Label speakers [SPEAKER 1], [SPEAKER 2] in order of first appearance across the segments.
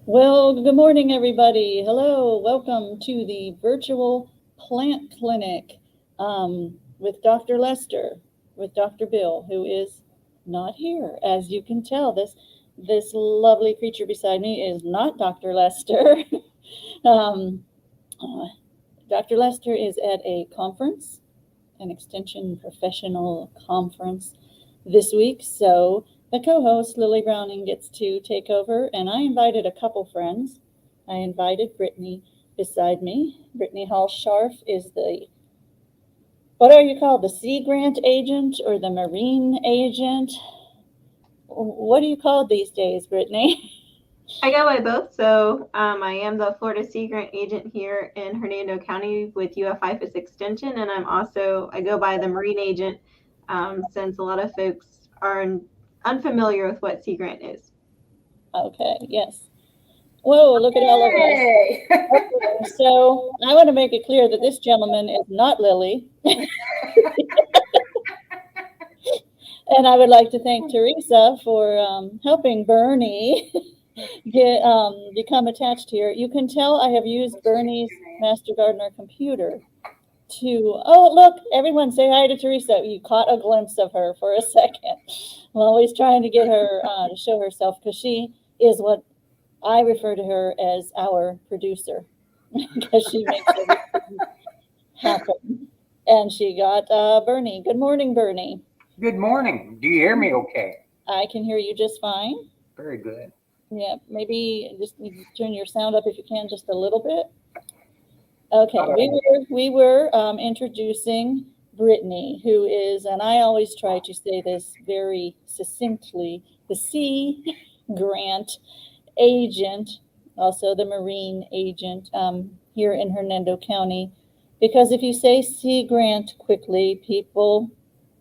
[SPEAKER 1] Well, good morning, everybody. Hello, welcome to the virtual plant clinic with Dr. Lester, with Dr. Bill, who is not here. As you can tell, this lovely creature beside me is not Dr. Lester. um, uh, Dr. Lester is at a conference, an extension professional conference this week, so the co-host Lily Browning gets to take over, and I invited a couple friends. I invited Brittany beside me. Brittany Hall Scharf is the, what are you called, the Sea Grant agent or the Marine agent? What do you call it these days, Brittany?
[SPEAKER 2] I go by both. I am the Florida Sea Grant agent here in Hernando County with UF-IFAS Extension, and I go by the Marine agent since a lot of folks are unfamiliar with what Sea Grant is.
[SPEAKER 1] Okay, yes. Whoa, look at all of us.
[SPEAKER 3] Hey!
[SPEAKER 1] Okay, so I want to make it clear that this gentleman is not Lily. And I would like to thank Teresa for helping Bernie become attached here. You can tell I have used Bernie's Master Gardener computer to. Oh, look, everyone say hi to Teresa. You caught a glimpse of her for a second. I'm always trying to get her to show herself because she is what I refer to her as our producer because she makes everything happen. And she got Bernie. Good morning, Bernie.
[SPEAKER 3] Good morning. Do you hear me okay?
[SPEAKER 1] I can hear you just fine.
[SPEAKER 3] Very good.
[SPEAKER 1] Yeah, maybe just need to turn your sound up if you can just a little bit. Okay,
[SPEAKER 3] Uh,
[SPEAKER 1] we were introducing Brittany, who is, and I always try to say this very succinctly, the Sea Grant agent, also the Marine agent here in Hernando County. Because if you say Sea Grant quickly, people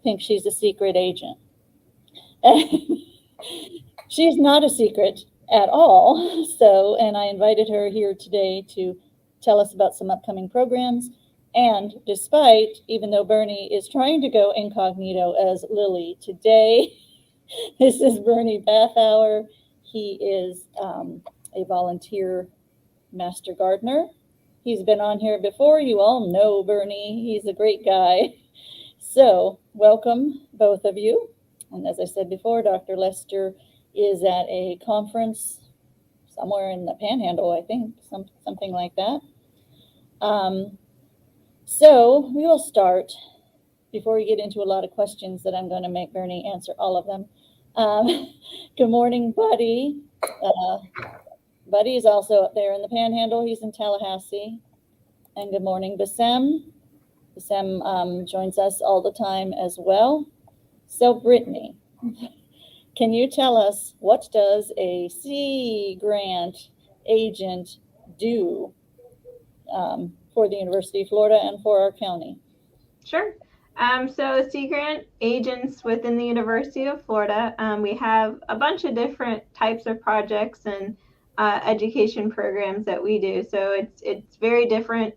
[SPEAKER 1] think she's a secret agent. She's not a secret at all. So, and I invited her here today to tell us about some upcoming programs. And despite, even though Bernie is trying to go incognito as Lily today, this is Bernie Bathauer. He is a volunteer master gardener. He's been on here before. You all know Bernie. He's a great guy. So, welcome, both of you. And as I said before, Dr. Lester is at a conference somewhere in the Panhandle, I think, something like that. Um, so we will start before we get into a lot of questions that I'm going to make Bernie answer all of them. Good morning, Buddy. Uh, Buddy is also up there in the Panhandle. He's in Tallahassee. And good morning, Bassem. Bassem joins us all the time as well. So, Brittany, can you tell us what does a Sea Grant agent do for the University of Florida and for our county?
[SPEAKER 2] Sure. Sea Grant agents within the University of Florida, we have a bunch of different types of projects and education programs that we do. So it's very different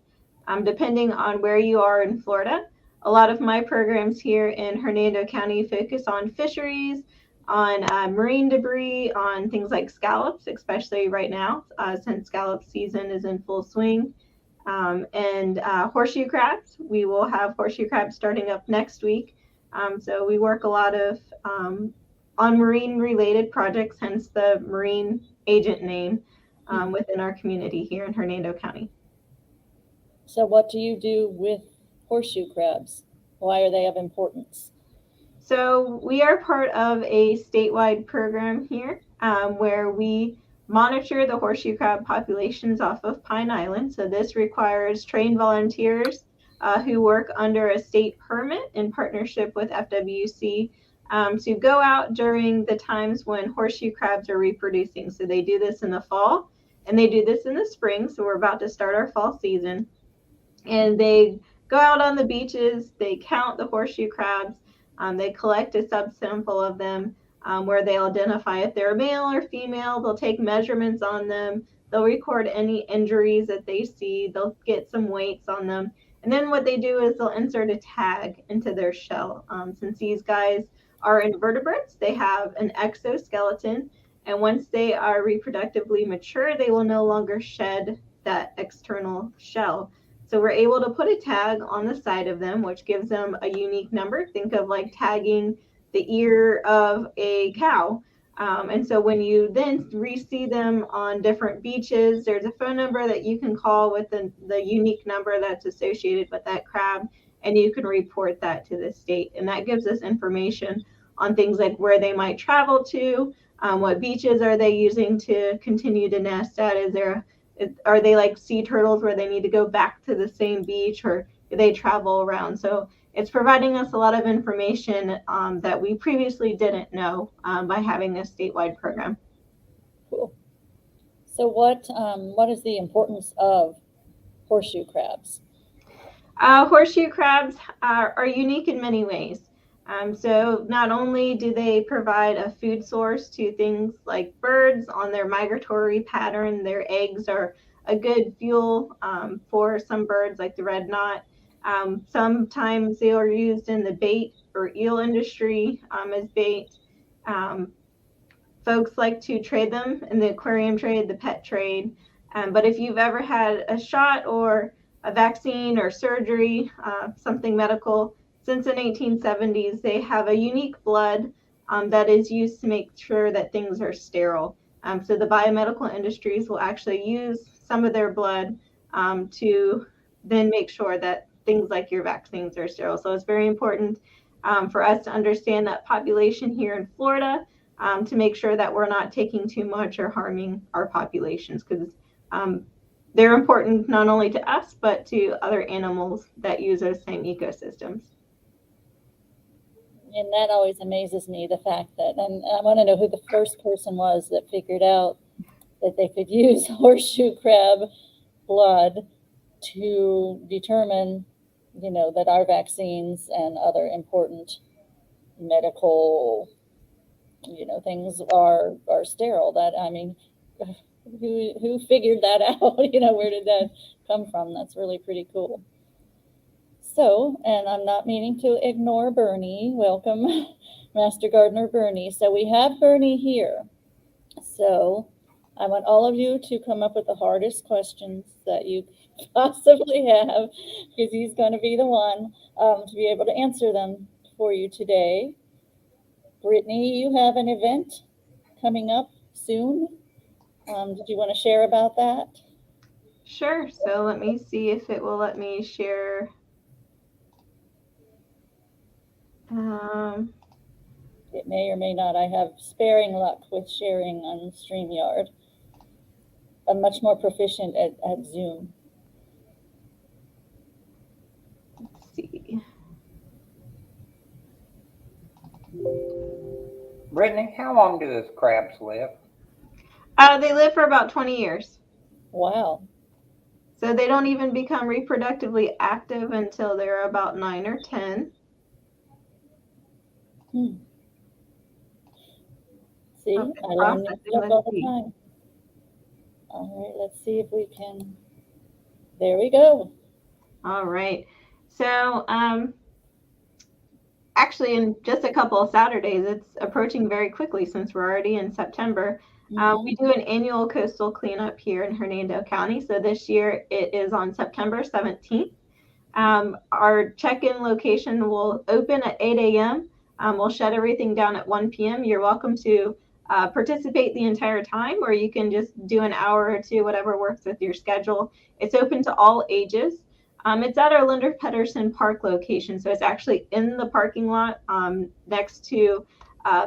[SPEAKER 2] depending on where you are in Florida. A lot of my programs here in Hernando County focus on fisheries, on marine debris, on things like scallops, especially right now since scallop season is in full swing. And horseshoe crabs. We will have horseshoe crabs starting up next week. So we work a lot of on marine related projects, hence the marine agent name within our community here in Hernando County.
[SPEAKER 1] So, what do you do with horseshoe crabs? Why are they of importance?
[SPEAKER 2] So we are part of a statewide program here where we monitor the horseshoe crab populations off of Pine Island. So this requires trained volunteers who work under a state permit in partnership with FWC to go out during the times when horseshoe crabs are reproducing. So they do this in the fall and they do this in the spring. So we're about to start our fall season. And they go out on the beaches, they count the horseshoe crabs, they collect a subsample of them where they'll identify if they're male or female. They'll take measurements on them. They'll record any injuries that they see. They'll get some weights on them. And then what they do is they'll insert a tag into their shell. Since these guys are invertebrates, they have an exoskeleton. And once they are reproductively mature, they will no longer shed that external shell. So we're able to put a tag on the side of them, which gives them a unique number. Think of like tagging the ear of a cow. And so when you then re-see them on different beaches, there's a phone number that you can call with the unique number that's associated with that crab, and you can report that to the state. And that gives us information on things like where they might travel to, what beaches are they using to continue to nest at? Are they like sea turtles where they need to go back to the same beach, or do they travel around? So it's providing us a lot of information that we previously didn't know by having a statewide program.
[SPEAKER 1] Cool. So what is the importance of horseshoe crabs?
[SPEAKER 2] Horseshoe crabs are unique in many ways. So not only do they provide a food source to things like birds on their migratory pattern, their eggs are a good fuel for some birds like the red knot. Sometimes they are used in the bait or eel industry as bait. Folks like to trade them in the aquarium trade, the pet trade. But if you've ever had a shot or a vaccine or surgery, something medical, since the 1870s, they have a unique blood that is used to make sure that things are sterile. So the biomedical industries will actually use some of their blood to then make sure that things like your vaccines are sterile. So it's very important for us to understand that population here in Florida to make sure that we're not taking too much or harming our populations, because they're important not only to us, but to other animals that use those same ecosystems.
[SPEAKER 1] And that always amazes me, the fact that, and I want to know who the first person was that figured out that they could use horseshoe crab blood to determine, that our vaccines and other important medical, things are sterile. That, I mean, who figured that out? Where did that come from? That's really pretty cool. So, and I'm not meaning to ignore Bernie. Welcome, Master Gardener Bernie. So we have Bernie here. So I want all of you to come up with the hardest questions that you possibly have, because he's going to be the one to be able to answer them for you today. Brittany, you have an event coming up soon. Did you want to share about that?
[SPEAKER 2] Sure. So let me see if it will let me share.
[SPEAKER 1] It may or may not. I have sparing luck with sharing on StreamYard. I'm much more proficient at Zoom.
[SPEAKER 2] Let's see.
[SPEAKER 3] Brittany, how long do those crabs live?
[SPEAKER 2] They live for about 20 years.
[SPEAKER 1] Wow.
[SPEAKER 2] So they don't even become reproductively active until they're about 9 or 10.
[SPEAKER 1] See,
[SPEAKER 2] Okay,
[SPEAKER 1] I learn new
[SPEAKER 2] processing.
[SPEAKER 1] stuff
[SPEAKER 2] Let's
[SPEAKER 1] all the
[SPEAKER 2] see.
[SPEAKER 1] time. All right, let's see if we can. There we go.
[SPEAKER 2] All right. So actually, in just a couple of Saturdays, it's approaching very quickly since we're already in September. We do an annual coastal cleanup here in Hernando County. So this year it is on September 17th. Our check-in location will open at 8 a.m. We'll shut everything down at 1 p.m. You're welcome to participate the entire time, or you can just do an hour or two, whatever works with your schedule. It's open to all ages. It's at our Linder Pedersen Park location. So it's actually in the parking lot next to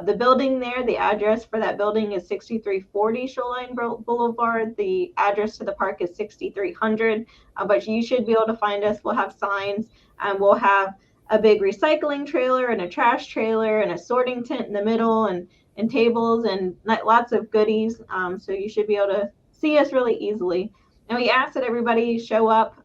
[SPEAKER 2] the building there. The address for that building is 6340 Shoreline Boulevard. The address to the park is 6300, but you should be able to find us. We'll have signs, and we'll have a big recycling trailer and a trash trailer and a sorting tent in the middle, and tables and lots of goodies. So you should be able to see us really easily. And we ask that everybody show up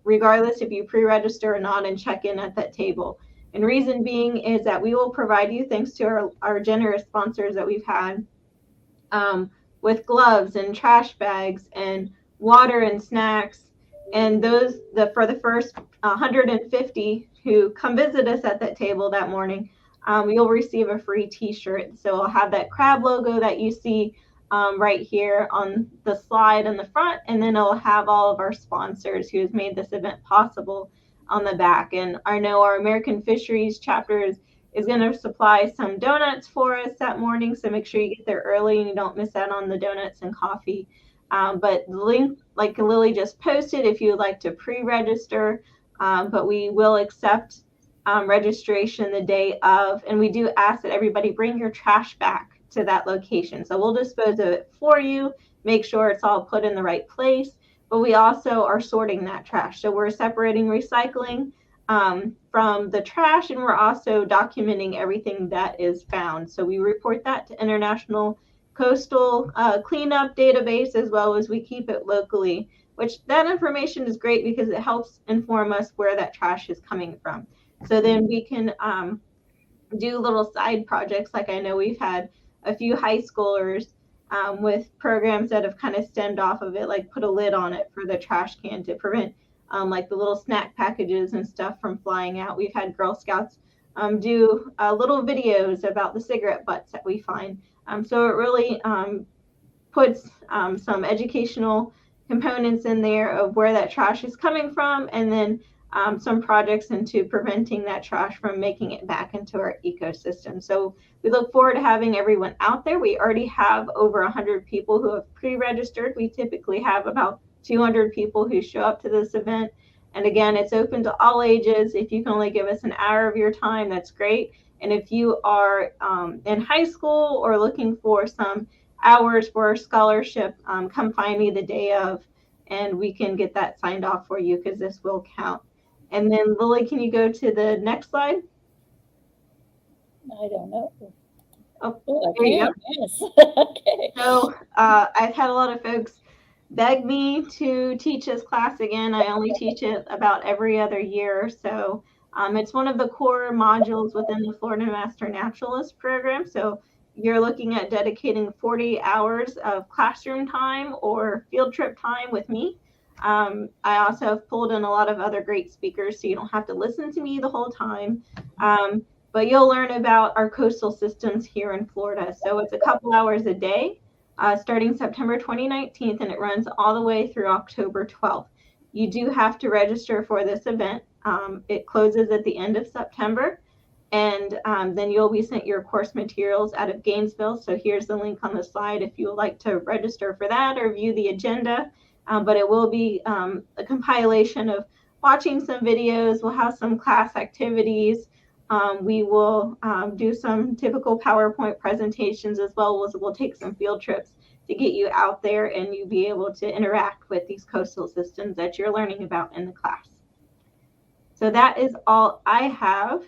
[SPEAKER 2] regardless if you pre-register or not, and check in at that table. And reason being is that we will provide you, thanks to our generous sponsors that we've had, with gloves and trash bags and water and snacks. And for the first 150 who come visit us at that table that morning, you'll receive a free t-shirt. So I'll have that crab logo that you see right here on the slide in the front, and then it'll have all of our sponsors who has made this event possible on the back. And I know our American Fisheries chapter is going to supply some donuts for us that morning, so make sure you get there early and you don't miss out on the donuts and coffee. But the link, like Lily just posted, if you would like to pre-register, but we will accept registration the day of, and we do ask that everybody bring your trash back to that location. So we'll dispose of it for you, make sure it's all put in the right place, but we also are sorting that trash. So we're separating recycling from the trash, and we're also documenting everything that is found. So we report that to International Coastal Cleanup Database, as well as we keep it locally, which that information is great because it helps inform us where that trash is coming from. So then we can do little side projects. Like I know we've had a few high schoolers with programs that have kind of stemmed off of it, like put a lid on it for the trash can to prevent like the little snack packages and stuff from flying out. We've had Girl Scouts do little videos about the cigarette butts that we find. So it really puts some educational components in there of where that trash is coming from, and then some projects into preventing that trash from making it back into our ecosystem. So we look forward to having everyone out there. We already have over 100 people who have pre-registered. We typically have about 200 people who show up to this event. And again, it's open to all ages. If you can only give us an hour of your time, that's great. And if you are in high school or looking for some hours for a scholarship, come find me the day of, and we can get that signed off for you, because this will count. And then Lily, can you go to the next slide?
[SPEAKER 1] I don't know.
[SPEAKER 2] Oh,
[SPEAKER 1] I
[SPEAKER 2] there you
[SPEAKER 1] can,
[SPEAKER 2] go.
[SPEAKER 1] yes. Okay.
[SPEAKER 2] So I've had a lot of folks beg me to teach this class again. I only teach it about every other year or so. It's one of the core modules within the Florida Master Naturalist program. So you're looking at dedicating 40 hours of classroom time or field trip time with me. I also have pulled in a lot of other great speakers, so you don't have to listen to me the whole time. But you'll learn about our coastal systems here in Florida. So it's a couple hours a day, starting September 2019, and it runs all the way through October 12th. You do have to register for this event. It closes at the end of September, and then you'll be sent your course materials out of Gainesville. So here's the link on the slide if you would like to register for that or view the agenda. But it will be a compilation of watching some videos. We'll have some class activities. We will do some typical PowerPoint presentations, as well as we'll take some field trips to get you out there and you be able to interact with these coastal systems that you're learning about in the class. So that is all I have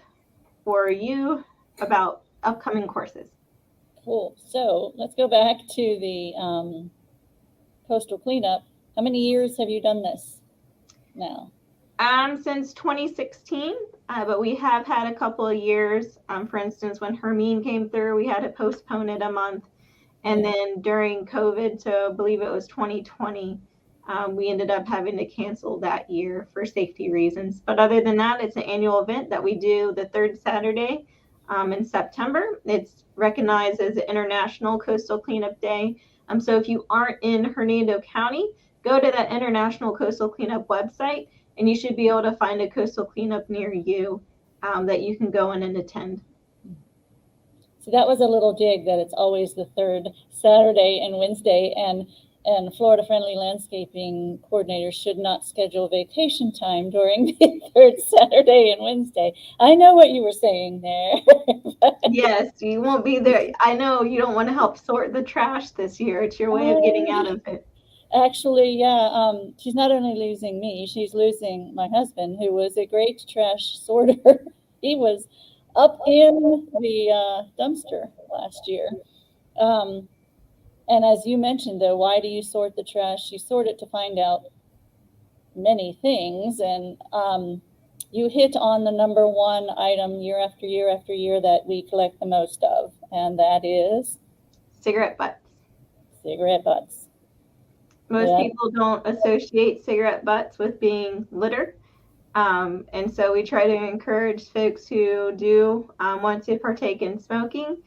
[SPEAKER 2] for you about upcoming courses.
[SPEAKER 1] Cool. So let's go back to the coastal cleanup. How many years have you done this now?
[SPEAKER 2] Since 2016, but we have had a couple of years. For instance, when Hermine came through, we had to postpone it a month. And then during COVID, so I believe it was 2020, we ended up having to cancel that year for safety reasons. But other than that, it's an annual event that we do the third Saturday in September. It's recognized as the International Coastal Cleanup Day. So if you aren't in Hernando County, go to that International Coastal Cleanup website, and you should be able to find a coastal cleanup near you that you can go in and attend.
[SPEAKER 1] So that was a little dig that it's always the third Saturday and Wednesday, and Florida Friendly Landscaping coordinators should not schedule vacation time during the third Saturday and Wednesday. I know what you were saying there.
[SPEAKER 2] Yes, you won't be there. I know you don't want to help sort the trash this year. It's your way of getting out of it.
[SPEAKER 1] Actually, yeah, she's not only losing me, she's losing my husband, who was a great trash sorter. He was up in the dumpster last year. And as you mentioned, though, why do you sort the trash? You sort it to find out many things. And you hit on the number one item year after year after year that we collect the most of, and that is?
[SPEAKER 2] Cigarette butts.
[SPEAKER 1] Cigarette butts.
[SPEAKER 2] Most people don't associate cigarette butts with being litter, And so we try to encourage folks who do want to partake in smoking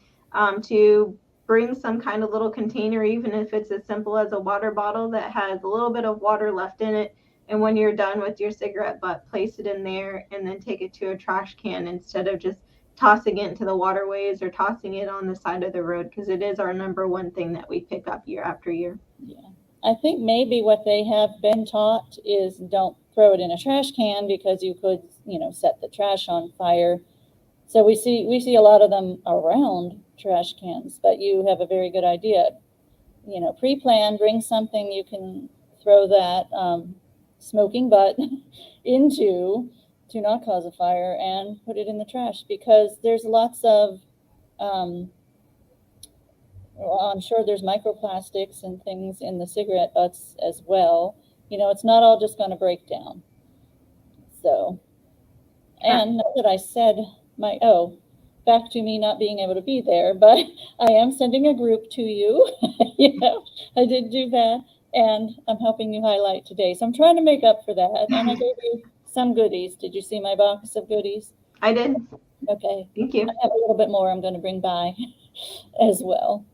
[SPEAKER 2] to bring some kind of little container, even if it's as simple as a water bottle that has a little bit of water left in it. And when you're done with your cigarette butt, place it in there and then take it to a trash can instead of just tossing it into the waterways or tossing it on the side of the road, because it is our number one thing that we pick up year after year.
[SPEAKER 1] Yeah. I think maybe what they have been taught is don't throw it in a trash can because you could, set the trash on fire. So we see a lot of them around trash cans, but you have a very good idea. Pre-plan, bring something you can throw that smoking butt into to not cause a fire and put it in the trash, because there's lots of well, I'm sure there's microplastics and things in the cigarette butts as well. It's not all just going to break down. So, and not that I said back to me not being able to be there, but I am sending a group to you. I did do that, and I'm helping you highlight today. So I'm trying to make up for that. And I gave you some goodies. Did you see my box of goodies?
[SPEAKER 2] I did.
[SPEAKER 1] Okay.
[SPEAKER 2] Thank you.
[SPEAKER 1] I have a little bit more I'm going to bring by as well.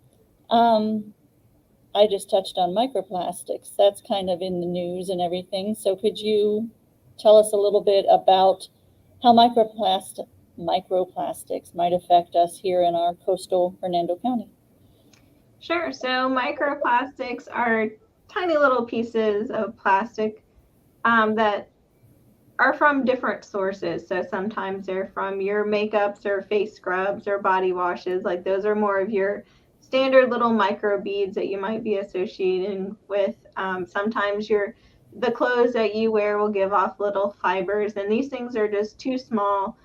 [SPEAKER 1] I just touched on microplastics. That's kind of in the news and everything. So could you tell us a little bit about how microplastics might affect us here in our coastal Hernando County?
[SPEAKER 2] Sure. So microplastics are tiny little pieces of plastic that are from different sources. So sometimes they're from your makeups or face scrubs or body washes. Like those are more of your standard little micro beads that you might be associating with. Sometimes the clothes that you wear will give off little fibers, and these things are just too small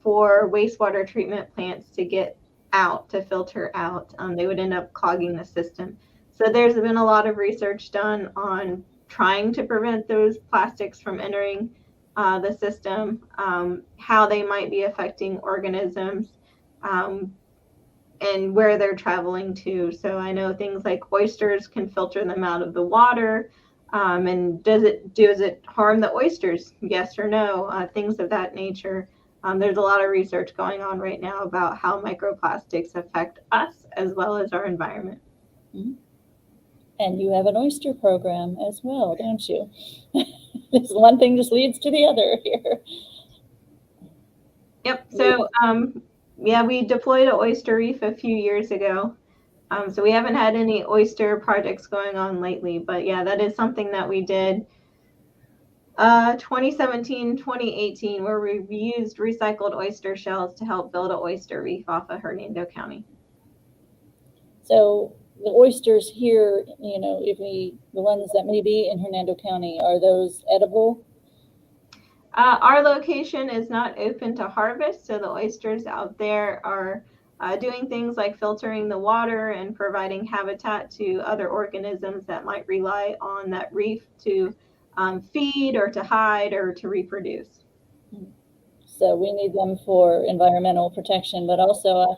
[SPEAKER 2] for wastewater treatment plants to get out, to filter out. They would end up clogging the system. So there's been a lot of research done on trying to prevent those plastics from entering the system, how they might be affecting organisms, and where they're traveling to. So I know things like oysters can filter them out of the water. And does it harm the oysters? Yes or no? Things of that nature. There's a lot of research going on right now about how microplastics affect us as well as our environment.
[SPEAKER 1] Mm-hmm. And you have an oyster program as well, don't you? This one thing just leads to the other here.
[SPEAKER 2] Yep. So, we deployed an oyster reef a few years ago. So we haven't had any oyster projects going on lately, but yeah, that is something that we did 2017, 2018, where we used recycled oyster shells to help build an oyster reef off of Hernando County.
[SPEAKER 1] So the oysters here, the ones that may be in Hernando County, are those edible?
[SPEAKER 2] Our location is not open to harvest, so the oysters out there are doing things like filtering the water and providing habitat to other organisms that might rely on that reef to feed or to hide or to reproduce.
[SPEAKER 1] So we need them for environmental protection, but also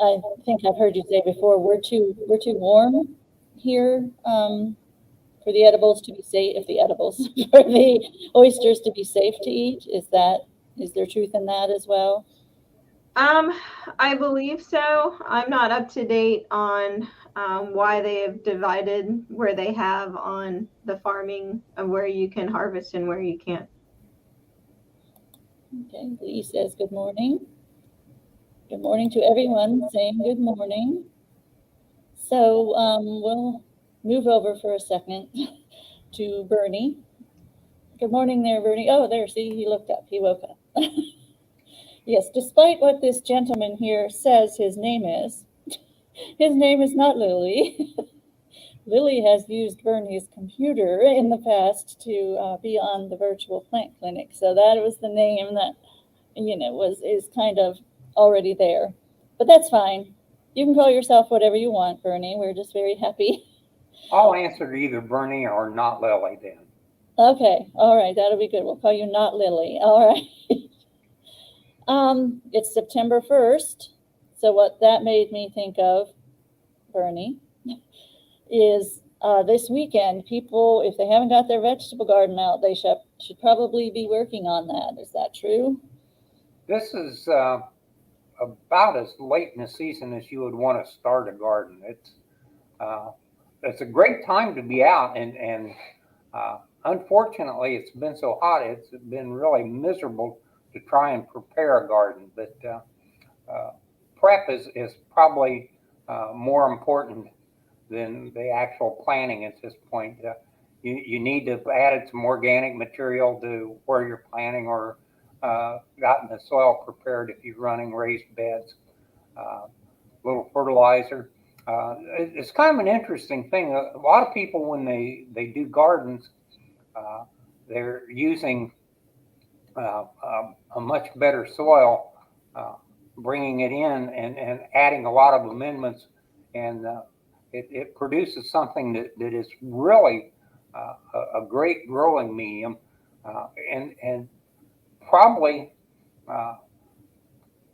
[SPEAKER 1] I think I've heard you say before, we're too warm here for the edibles to be safe, for the oysters to be safe to eat. Is there truth in that as well?
[SPEAKER 2] I believe so. I'm not up to date on why they have divided where they have on the farming of where you can harvest and where you can't.
[SPEAKER 1] Okay, Lee says good morning. Good morning to everyone saying good morning. So we'll move over for a second to Bernie. Good morning there, Bernie. Oh, there, see, he looked up, he woke up. Yes, despite what this gentleman here says his name is not Lily. Lily has used Bernie's computer in the past to be on the virtual plant clinic. So that was the name that, is kind of already there. But that's fine. You can call yourself whatever you want, Bernie. We're just very happy.
[SPEAKER 3] I'll answer to either Bernie or not Lily then.
[SPEAKER 1] Okay, all right, that'll be good. We'll call you not Lily. All right. It's September 1st. So what that made me think of, Bernie, is this weekend, people, if they haven't got their vegetable garden out, they should probably be working on that. Is that true?
[SPEAKER 3] This is about as late in the season as you would want to start a garden. It's a great time to be out, and unfortunately, it's been so hot. It's been really miserable to try and prepare a garden. But prep is probably more important than the actual planting at this point. You need to have added some organic material to where you're planting, or gotten the soil prepared if you're running raised beds, little fertilizer. It's kind of an interesting thing. A lot of people, when they do gardens, they're using a much better soil, bringing it in and adding a lot of amendments, and it produces something that is really a great growing medium, and probably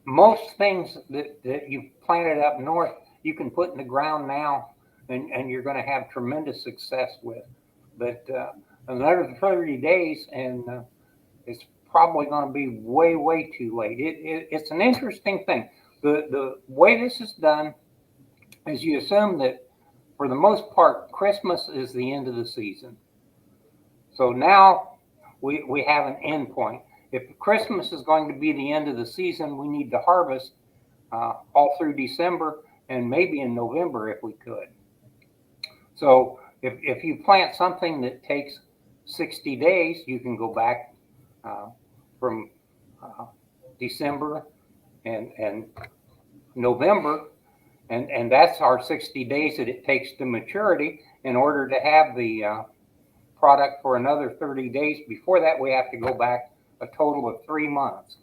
[SPEAKER 3] most things that you've planted up north, you can put in the ground now, and you're going to have tremendous success with. But another 30 days, and it's probably going to be way, way too late. It's an interesting thing. The way this is done is you assume that, for the most part, Christmas is the end of the season. So now we have an end point. If Christmas is going to be the end of the season, we need to harvest all through December and maybe in November if we could. So if you plant something that takes 60 days, you can go back from December and November, and that's our 60 days that it takes to maturity in order to have the product for another 30 days. Before that, we have to go back a total of 3 months.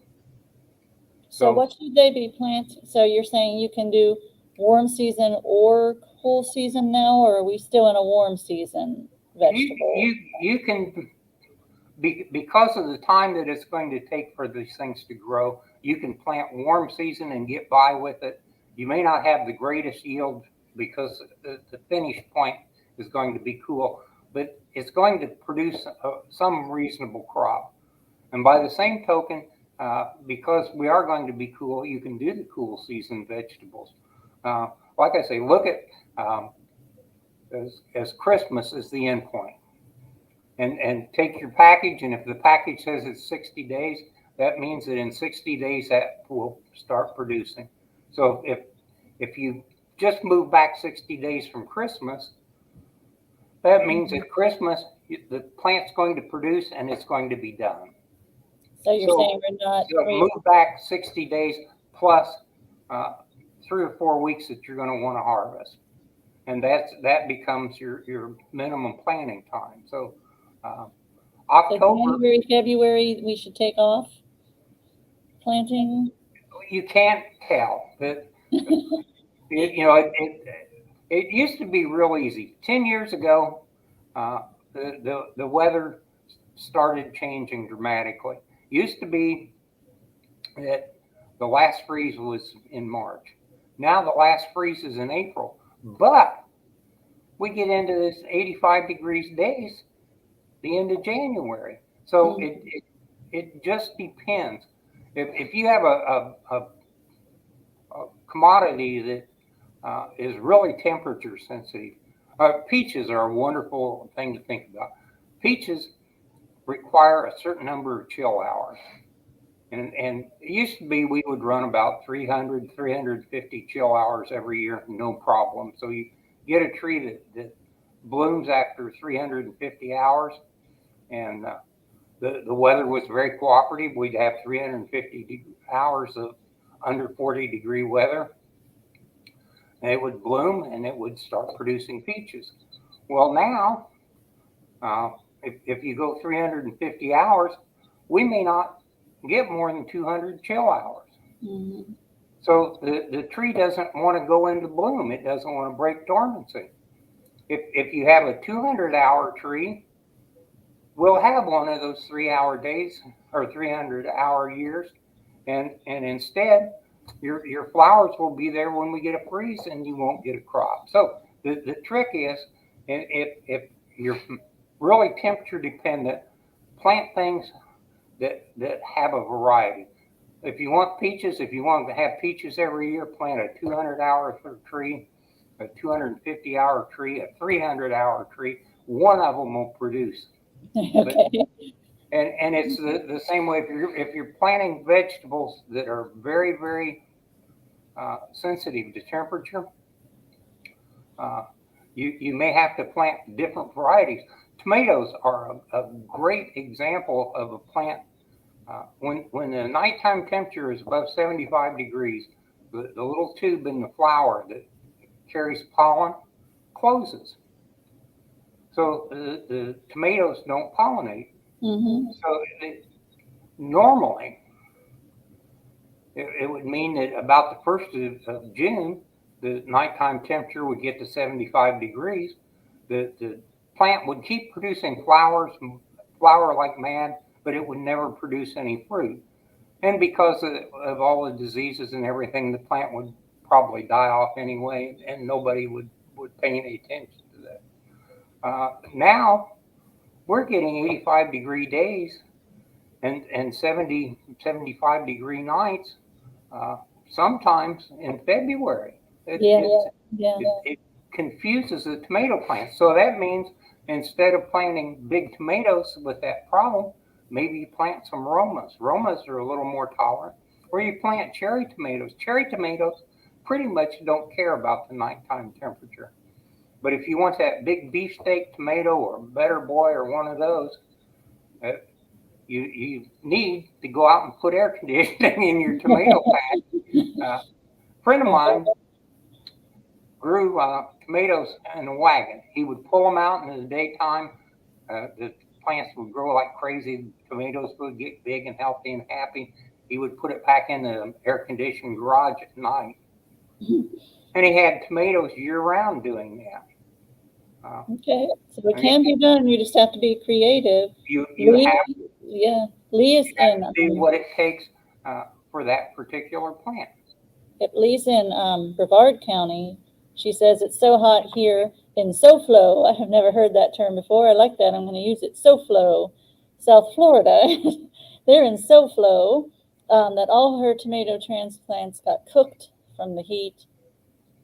[SPEAKER 1] So what should they be planting? So you're saying you can do warm season or cool season now, or are we still in a warm season vegetable?
[SPEAKER 3] You can, because of the time that it's going to take for these things to grow, you can plant warm season and get by with it. You may not have the greatest yield because the finish point is going to be cool, but it's going to produce some reasonable crop. And by the same token, because we are going to be cool, you can do the cool season vegetables. Like I say, look at as Christmas is the end point, and take your package, and if the package says it's 60 days, that means that in 60 days that will start producing. So if you just move back 60 days from Christmas, that means at Christmas the plant's going to produce and it's going to be done.
[SPEAKER 1] So you're saying we're not
[SPEAKER 3] move back 60 days plus 3 or 4 weeks that you're going to want to harvest, and that becomes your minimum planting time. So October,
[SPEAKER 1] January, February, we should take off planting.
[SPEAKER 3] You can't tell that. It used to be real easy. 10 years ago, the weather started changing dramatically. Used to be that the last freeze was in March. Now the last freeze is in April. But we get into this 85 degrees days the end of January. So it just depends. If you have a commodity that is really temperature sensitive, peaches are a wonderful thing to think about. Peaches require a certain number of chill hours. And it used to be we would run about 300, 350 chill hours every year, no problem. So you get a tree that blooms after 350 hours, and the weather was very cooperative. We'd have 350 hours of under 40 degree weather, and it would bloom and it would start producing peaches. Well, now, if you go 350 hours, we may not get more than 200 chill hours.
[SPEAKER 1] Mm-hmm.
[SPEAKER 3] So the tree doesn't want to go into bloom. It doesn't want to break dormancy. If you have a 200-hour tree, we'll have one of those 3-hour days or 300-hour years, and instead your flowers will be there when we get a freeze, and you won't get a crop. So the trick is If you're really temperature dependent, plant things that have a variety. If you want peaches, if you want to have peaches every year, plant a 200-hour tree, a 250-hour tree, a 300-hour tree. One of them will produce.
[SPEAKER 1] Okay.
[SPEAKER 3] And it's the same way if you're planting vegetables that are very, very sensitive to temperature, you may have to plant different varieties. Tomatoes are a great example of a plant. When the nighttime temperature is above 75 degrees, the little tube in the flower that carries pollen closes. So the tomatoes don't pollinate.
[SPEAKER 1] Mm-hmm.
[SPEAKER 3] So normally, it would mean that about the 1st of June, the nighttime temperature would get to 75 degrees. The plant would keep producing flowers, flower like mad, but it would never produce any fruit. And because of all the diseases and everything, the plant would probably die off anyway, and nobody would pay any attention to that. Now, we're getting 85-degree days and 70, 75-degree nights, sometimes in February. It confuses the tomato plants. So that means instead of planting big tomatoes with that problem, maybe you plant some Romas. Romas are a little more tolerant. Or you plant cherry tomatoes. Cherry tomatoes pretty much don't care about the nighttime temperature. But if you want that big beefsteak tomato or Better Boy or one of those, you need to go out and put air conditioning in your tomato patch. A friend of mine grew tomatoes in a wagon. He would pull them out in the daytime. The plants would grow like crazy. Tomatoes would get big and healthy and happy. He would put it back in the air-conditioned garage at night. And he had tomatoes year-round doing that.
[SPEAKER 1] Okay, so it can be done. You just have to be creative.
[SPEAKER 3] You
[SPEAKER 1] Lee,
[SPEAKER 3] have to
[SPEAKER 1] Lee is
[SPEAKER 3] see what it takes for that particular plant.
[SPEAKER 1] If Lee's in Brevard County, she says it's so hot here in SoFlo. I have never heard that term before. I like that. I'm going to use it. SoFlo, South Florida. They're in SoFlo. That all her tomato transplants got cooked from the heat.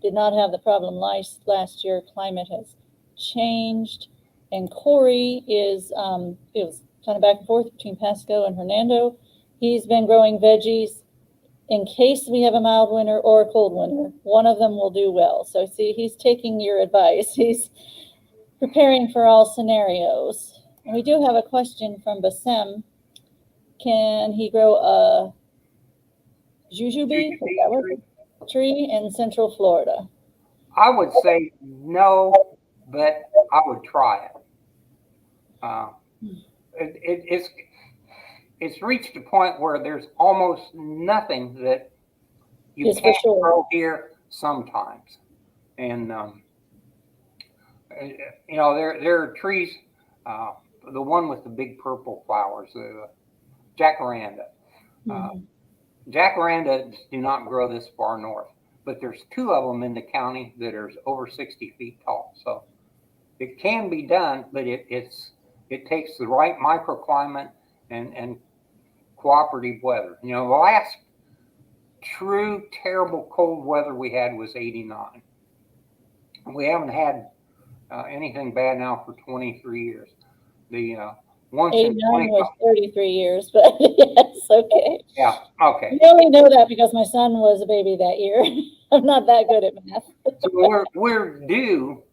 [SPEAKER 1] Did not have the problem last year. Climate has changed. And Corey is, it was kind of back and forth between Pasco and Hernando. He's been growing veggies in case we have a mild winter or a cold winter. One of them will do well. So see, he's taking your advice. He's preparing for all scenarios. And we do have a question from Bassem. Can he grow a jujube tree in Central Florida?
[SPEAKER 3] I would say no, but I would try it. It's reached a point where there's almost nothing that you can't grow here sometimes. And, there are trees, the one with the big purple flowers, jacaranda. Jacarandas do not grow this far north, but there's 2 of them in the county that are over 60 feet tall. So it can be done, but it takes the right microclimate and cooperative weather. The last true terrible cold weather we had was 89. We haven't had anything bad now for 23 years. The once
[SPEAKER 1] 89 was 33 years, but yes, okay.
[SPEAKER 3] Yeah, okay.
[SPEAKER 1] I only know that because my son was a baby that year. I'm not that good at math.
[SPEAKER 3] So we're due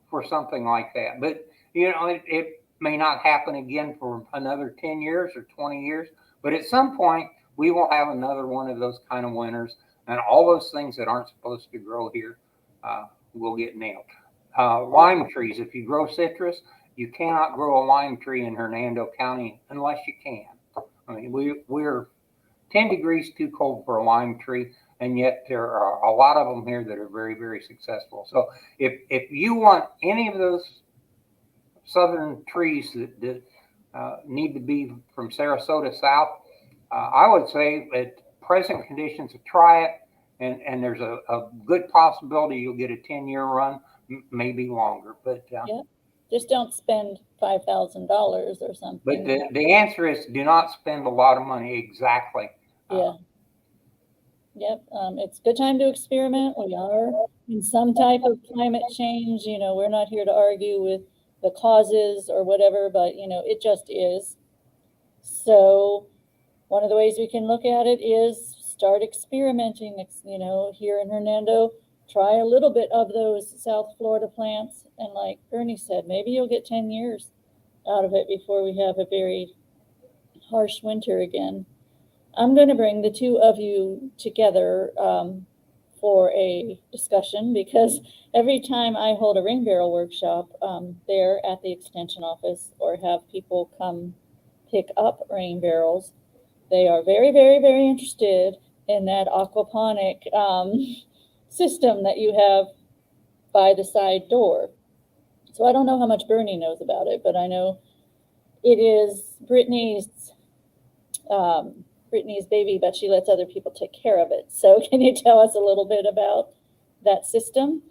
[SPEAKER 3] for something like that, but it may not happen again for another 10 years or 20 years. But at some point, we will have another one of those kind of winters, and all those things that aren't supposed to grow here will get nailed. Lime trees, if you grow citrus, you cannot grow a lime tree in Hernando County unless you can. I mean, we're 10 degrees too cold for a lime tree, and yet there are a lot of them here that are very, very successful. So if you want any of those southern trees that need to be from Sarasota south, I would say at present conditions, try it, and there's a good possibility you'll get a 10-year run. maybe longer. But
[SPEAKER 1] Yeah. Just don't spend $5,000 or something.
[SPEAKER 3] but the answer is do not spend a lot of money. Exactly.
[SPEAKER 1] Yeah. Yep. It's a good time to experiment. We are in some type of climate change. We're not here to argue with the causes or whatever, but it just is. So one of the ways we can look at it is start experimenting. Here in Hernando, try a little bit of those South Florida plants. And like Bernie said, maybe you'll get 10 years out of it before we have a very harsh winter again. I'm going to bring the two of you together for a discussion, because every time I hold a ring barrel workshop there at the extension office or have people come pick up rain barrels, they are very, very, very interested in that aquaponic system that you have by the side door. So I don't know how much Bernie knows about it, but I know it is Brittany's baby, but she lets other people take care of it. So can you tell us a little bit about that system?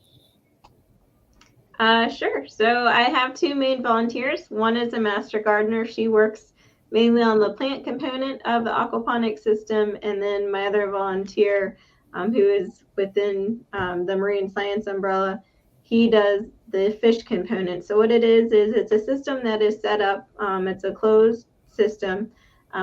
[SPEAKER 2] Sure. So I have two main volunteers. One is a master gardener. She works mainly on the plant component of the aquaponic system. And then my other volunteer, who is within the marine science umbrella, he does the fish component. So what it is it's a system that is set up. It's a closed system.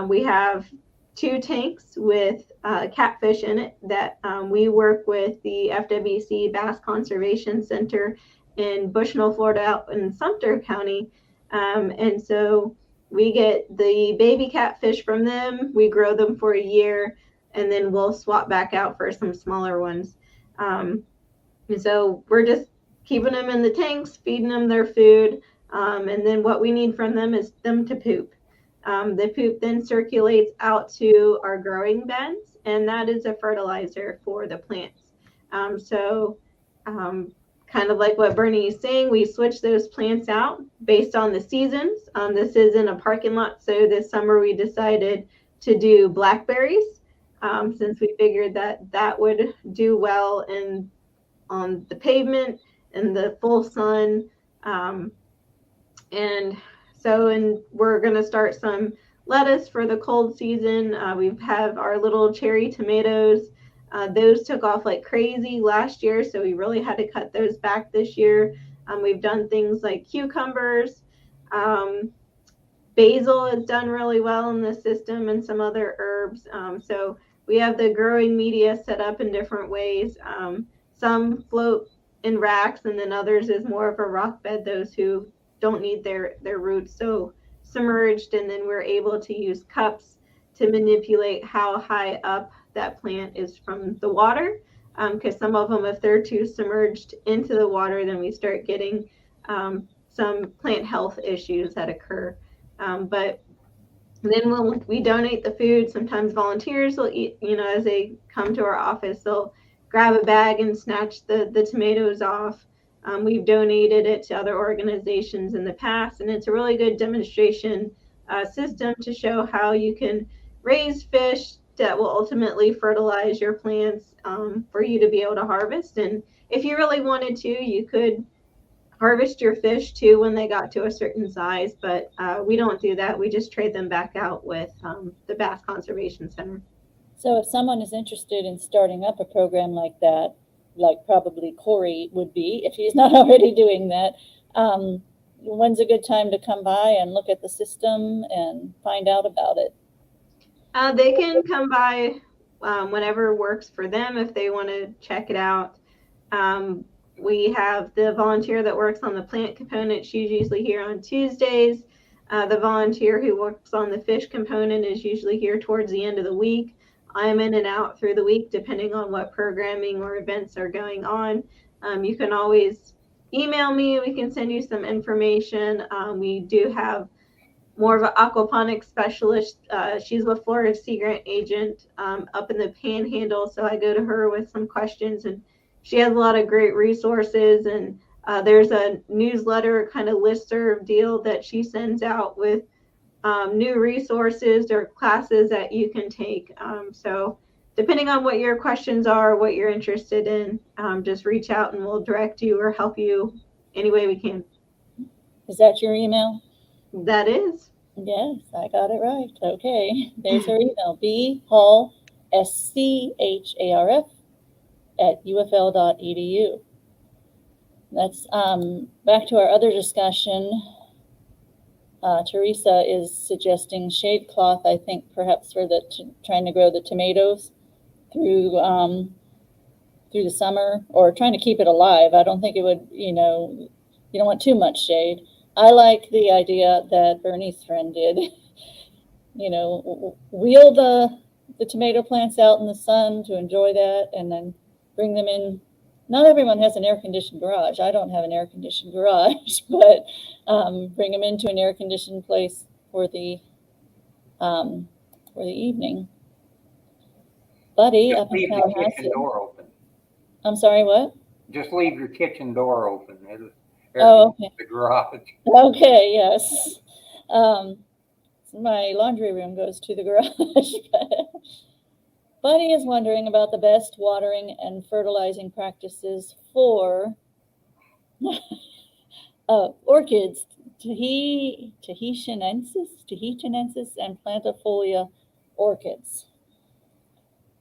[SPEAKER 2] We have 2 tanks with catfish in it that we work with the FWC Bass Conservation Center in Bushnell, Florida, out in Sumter County. And so we get the baby catfish from them, we grow them for a year, and then we'll swap back out for some smaller ones. And so we're just keeping them in the tanks, feeding them their food, and then what we need from them is them to poop. The poop then circulates out to our growing beds, and that is a fertilizer for the plants. Kind of like what Bernie is saying, we switch those plants out based on the seasons. This is in a parking lot, so this summer we decided to do blackberries, since we figured that would do well on the pavement in the full sun. And we're going to start some lettuce for the cold season. We have our little cherry tomatoes. Those took off like crazy last year, so we really had to cut those back this year. We've done things like cucumbers. Basil has done really well in the system, and some other herbs. So we have the growing media set up in different ways. Some float in racks, and then others is more of a rock bed, those who don't need their roots so submerged, and then we're able to use cups to manipulate how high up that plant is from the water, because some of them, if they're too submerged into the water, then we start getting some plant health issues that occur. But then when we donate the food, sometimes volunteers will eat, as they come to our office, they'll grab a bag and snatch the tomatoes off. We've donated it to other organizations in the past, and it's a really good demonstration system to show how you can raise fish that will ultimately fertilize your plants for you to be able to harvest. And if you really wanted to, you could harvest your fish too when they got to a certain size, but we don't do that. We just trade them back out with the Bass Conservation Center.
[SPEAKER 1] So if someone is interested in starting up a program like that, like probably Corey would be if he's not already doing that, when's a good time to come by and look at the system and find out about it?
[SPEAKER 2] They can come by whenever works for them if they want to check it out. We have the volunteer that works on the plant component. She's usually here on Tuesdays. The volunteer who works on the fish component is usually here towards the end of the week. I'm in and out through the week depending on what programming or events are going on. You can always email me. We can send you some information. We do have more of an aquaponics specialist. She's with Florida Sea Grant agent up in the Panhandle. So I go to her with some questions, and she has a lot of great resources. And there's a newsletter kind of listserv deal that she sends out with new resources or classes that you can take. So depending on what your questions are, what you're interested in, just reach out and we'll direct you or help you any way we can.
[SPEAKER 1] Is that your email?
[SPEAKER 2] That is.
[SPEAKER 1] Yes, I got it right. Okay, there's her email, bhall, SCHARF, @ufl.edu. That's back to our other discussion. Teresa is suggesting shade cloth, I think perhaps for trying to grow the tomatoes through the summer, or trying to keep it alive. I don't think it would, you don't want too much shade. I like the idea that Bernie's friend did. Wheel the tomato plants out in the sun to enjoy that, and then bring them in. Not everyone has an air-conditioned garage. I don't have an air-conditioned garage, but bring them into an air-conditioned place for the evening. Buddy,
[SPEAKER 3] Just
[SPEAKER 1] up in
[SPEAKER 3] leave the
[SPEAKER 1] Tallahassee.
[SPEAKER 3] kitchen door open.
[SPEAKER 1] I'm sorry, what?
[SPEAKER 3] Just leave your kitchen door open.
[SPEAKER 1] Oh, okay.
[SPEAKER 3] The garage.
[SPEAKER 1] Okay, yes. My laundry room goes to the garage. Buddy is wondering about the best watering and fertilizing practices for orchids, Tahitianensis, and plantifolia orchids.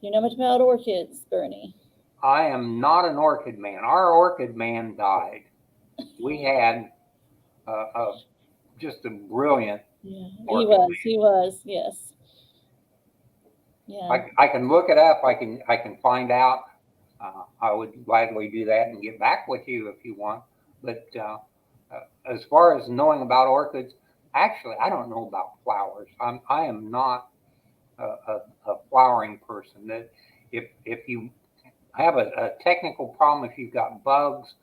[SPEAKER 1] You know much about orchids, Bernie?
[SPEAKER 3] I am not an orchid man. Our orchid man died. We had just a brilliant.
[SPEAKER 1] Yeah,
[SPEAKER 3] orchid
[SPEAKER 1] he was, yes. Yeah.
[SPEAKER 3] I can look it up. I can find out. I would gladly do that and get back with you if you want. But as far as knowing about orchids, actually, I don't know about flowers. I am not a flowering person. That if you have a technical problem, if you've got bugs,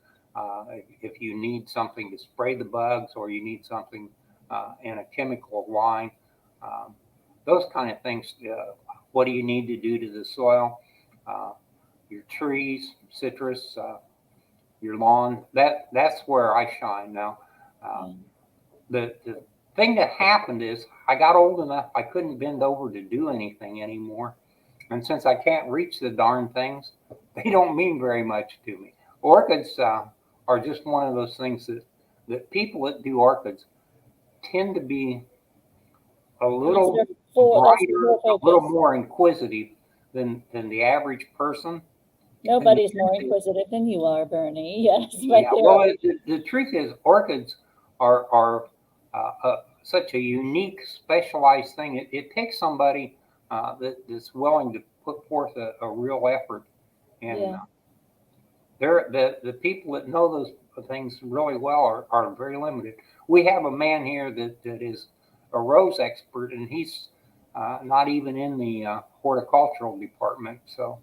[SPEAKER 3] if you need something to spray the bugs, or you need something in a chemical line, those kind of things. What do you need to do to the soil? Your trees, citrus, your lawn. That's where I shine now. The thing that happened is I got old enough I couldn't bend over to do anything anymore, and since I can't reach the darn things, they don't mean very much to me. Orchids are just one of those things that people that do orchids tend to be a little brighter, a little more inquisitive than the average person.
[SPEAKER 1] Nobody's more inquisitive than you are, Bernie. Yes.
[SPEAKER 3] Yeah, well, the truth is, orchids are such a unique, specialized thing. It takes somebody that's willing to put forth a real effort, and the people that know those things really well are very limited. We have a man here that is a rose expert, and he's not even in the horticultural department. So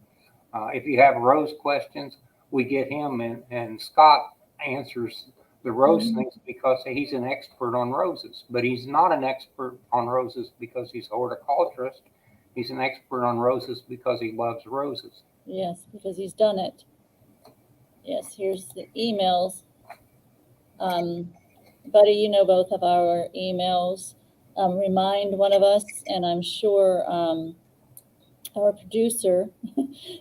[SPEAKER 3] if you have rose questions, we get him, and Scott answers the rose things because he's an expert on roses. But he's not an expert on roses because he's a horticulturist. He's an expert on roses because he loves roses.
[SPEAKER 1] Yes, because he's done it. Yes, here's the emails. Buddy, you know both of our emails. Remind one of us, and I'm sure our producer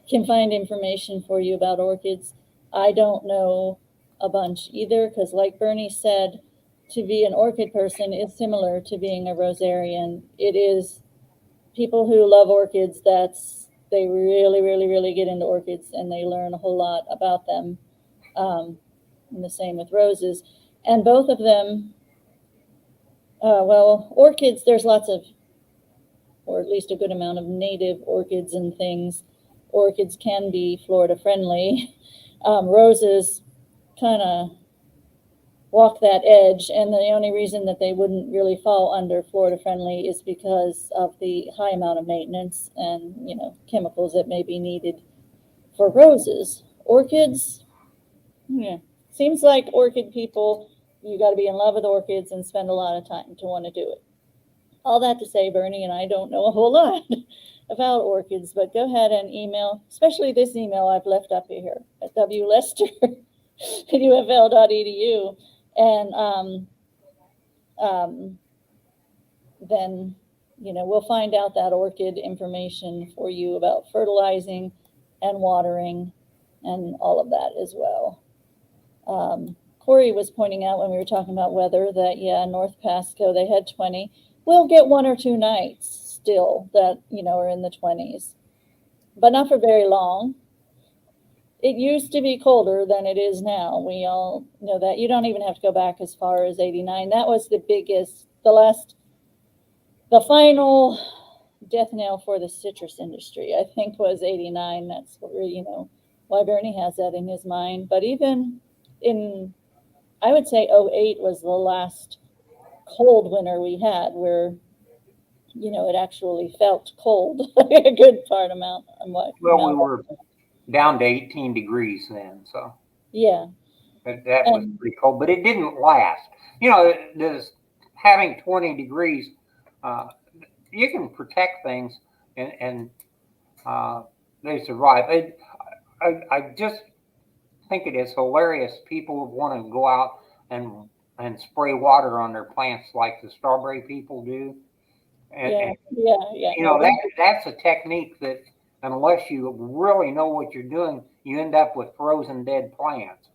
[SPEAKER 1] can find information for you about orchids. I don't know a bunch either, because like Bernie said, to be an orchid person is similar to being a rosarian. It is people who love orchids, they really, really, really get into orchids, and they learn a whole lot about them. And the same with roses. And both of them, orchids, there's lots of, or at least a good amount of native orchids and things. Orchids can be Florida friendly. Roses kind of walk that edge, and the only reason that they wouldn't really fall under Florida friendly is because of the high amount of maintenance and chemicals that may be needed for roses. Orchids, seems like orchid people, you got to be in love with orchids and spend a lot of time to want to do it. All that to say, Bernie and I don't know a whole lot about orchids, but go ahead and email, especially this email I've left up here at wlester@ufl.edu. And then we'll find out that orchid information for you about fertilizing and watering and all of that as well. Corey was pointing out when we were talking about weather that, yeah, North Pasco, they had 20. We'll get 1 or 2 nights still that, are in the 20s, but not for very long. It used to be colder than it is now. We all know that. You don't even have to go back as far as 89. That was the biggest, the final death knell for the citrus industry, I think, was 89. That's where, why Bernie has that in his mind. But even in, I would say 08 was the last cold winter we had where, it actually felt cold a good part amount.
[SPEAKER 3] Well, we were down to 18 degrees then, so
[SPEAKER 1] yeah,
[SPEAKER 3] that was pretty cold, but it didn't last. This having 20 degrees, you can protect things and they survive. I just think it is hilarious. People want to go out and spray water on their plants like the strawberry people do. And that's a technique that, unless you really know what you're doing, you end up with frozen dead plants.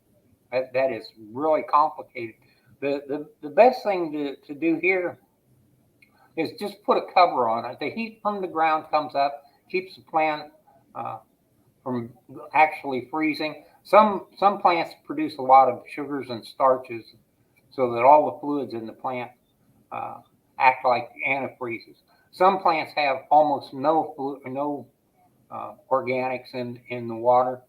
[SPEAKER 3] That is really complicated. The best thing to do here is just put a cover on it. The heat from the ground comes up, keeps the plant from actually freezing. Some plants produce a lot of sugars and starches, so that all the fluids in the plant act like antifreezes. Some plants have almost no organics in the water,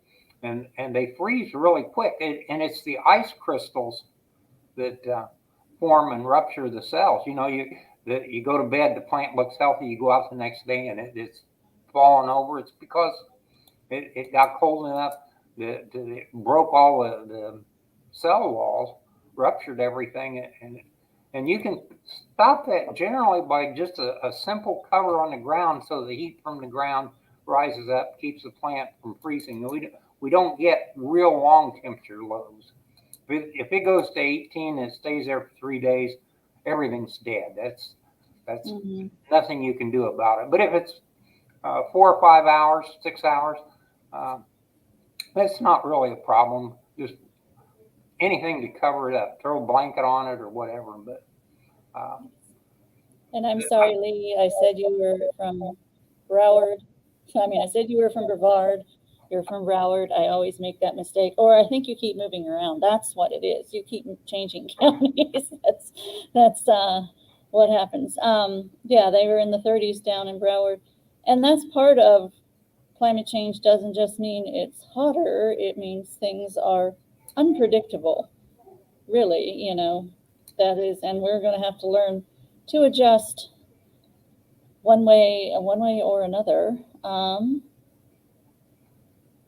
[SPEAKER 3] and they freeze really quick. And it's the ice crystals that form and rupture the cells. You go to bed, the plant looks healthy. You go out the next day, and it's falling over. It's because it got cold enough that it broke all the cell walls, ruptured everything, and you can stop that generally by just a simple cover on the ground, so the heat from the ground rises up, keeps the plant from freezing. We don't get real long temperature lows. If it goes to 18 and stays there for 3 days, everything's dead. That's nothing you can do about it. But if it's 4 or 5 hours, 6 hours, that's not really a problem. Just anything to cover it up, throw a blanket on it or whatever. But
[SPEAKER 1] and I'm sorry, Lee, I said you were from Broward. I said you were from Brevard. You're from Broward. I always make that mistake. Or I think you keep moving around. That's what it is. You keep changing counties. That's what happens. Yeah, they were in the 30s down in Broward. And that's part of climate change. Doesn't just mean it's hotter. It means things are unpredictable. Really, that is, and we're going to have to learn to adjust one way or another. Let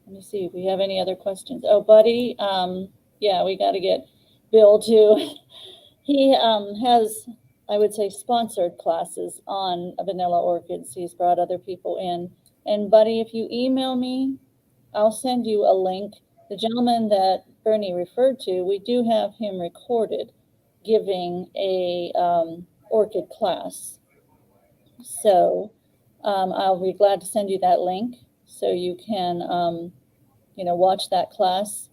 [SPEAKER 1] me see if we have any other questions. Oh, Buddy, yeah, we got to get Bill too. He has, I would say, sponsored classes on vanilla orchids. He's brought other people in. And Buddy, if you email me, I'll send you a link. The gentleman that Bernie referred to, we do have him recorded giving a orchid class. So I'll be glad to send you that link so you can, watch that class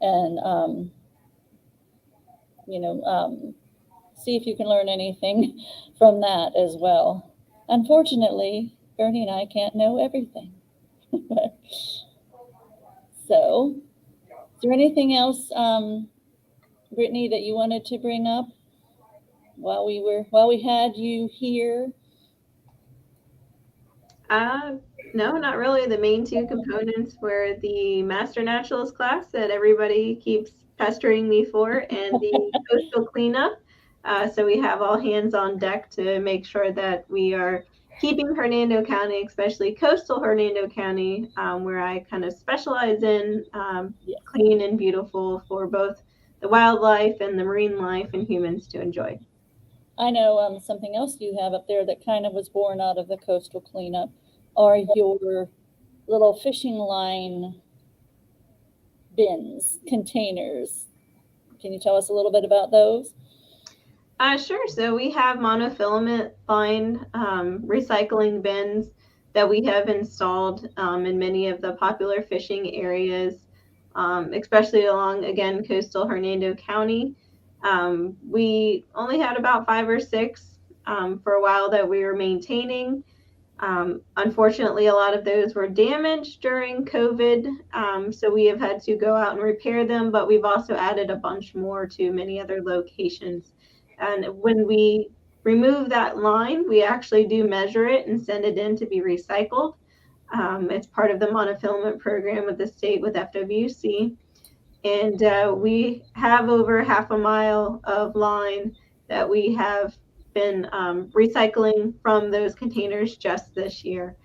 [SPEAKER 1] and, see if you can learn anything from that as well. Unfortunately, Bernie and I can't know everything. So, is there anything else, Brittany, that you wanted to bring up while we had you here?
[SPEAKER 2] No, not really. The main 2 components were the Master Naturalist class that everybody keeps pestering me for, and the coastal cleanup. So we have all hands on deck to make sure that we are keeping Hernando County, especially coastal Hernando County, where I kind of specialize in, clean and beautiful for both the wildlife and the marine life and humans to enjoy.
[SPEAKER 1] I know something else you have up there that kind of was born out of the coastal cleanup are your little fishing line bins, containers. Can you tell us a little bit about those?
[SPEAKER 2] Sure. So we have monofilament lined recycling bins that we have installed in many of the popular fishing areas, especially along, again, coastal Hernando County. We only had about 5 or 6 for a while that we were maintaining. Unfortunately, a lot of those were damaged during COVID, so we have had to go out and repair them, but we've also added a bunch more to many other locations. And when we remove that line, we actually do measure it and send it in to be recycled. It's part of the monofilament program with the state with FWC. And we have over half a mile of line that we have been recycling from those containers just this year.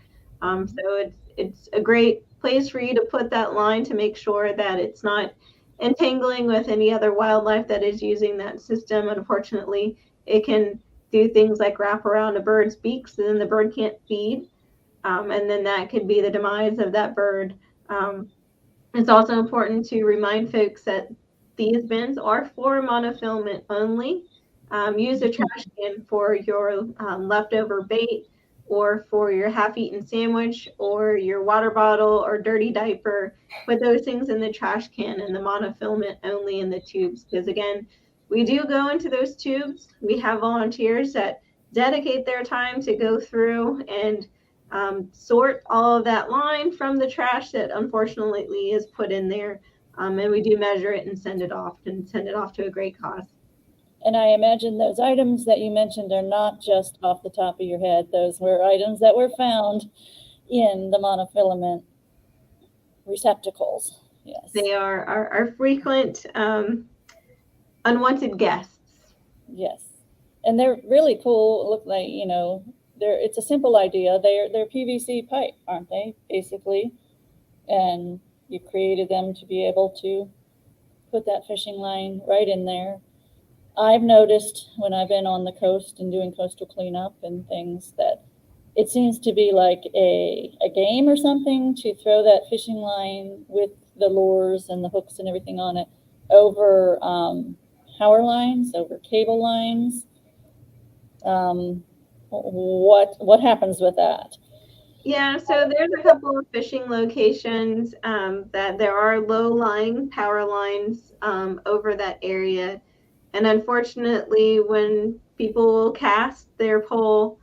[SPEAKER 2] So it's a great place for you to put that line to make sure that it's not entangling with any other wildlife that is using that system. Unfortunately, it can do things like wrap around a bird's beak, so then the bird can't feed, and then that could be the demise of that bird. It's also important to remind folks that these bins are for monofilament only. Use a trash can for your leftover bait, or for your half-eaten sandwich, or your water bottle or dirty diaper. Put those things in the trash can, and the monofilament only in the tubes. Because again, we do go into those tubes. We have volunteers that dedicate their time to go through and sort all of that line from the trash that unfortunately is put in there. And we do measure it and send it off to a great cause.
[SPEAKER 1] And I imagine those items that you mentioned are not just off the top of your head. Those were items that were found in the monofilament receptacles. Yes.
[SPEAKER 2] They are our frequent unwanted guests.
[SPEAKER 1] Yes. And they're really cool. Look like, it's a simple idea. They're PVC pipe, aren't they, basically? And you created them to be able to put that fishing line right in there. I've noticed when I've been on the coast and doing coastal cleanup and things that it seems to be like a game or something to throw that fishing line with the lures and the hooks and everything on it over power lines, over cable lines. What happens with that?
[SPEAKER 2] Yeah, so there's a couple of fishing locations that there are low-lying power lines over that area. And unfortunately, when people will cast their pole,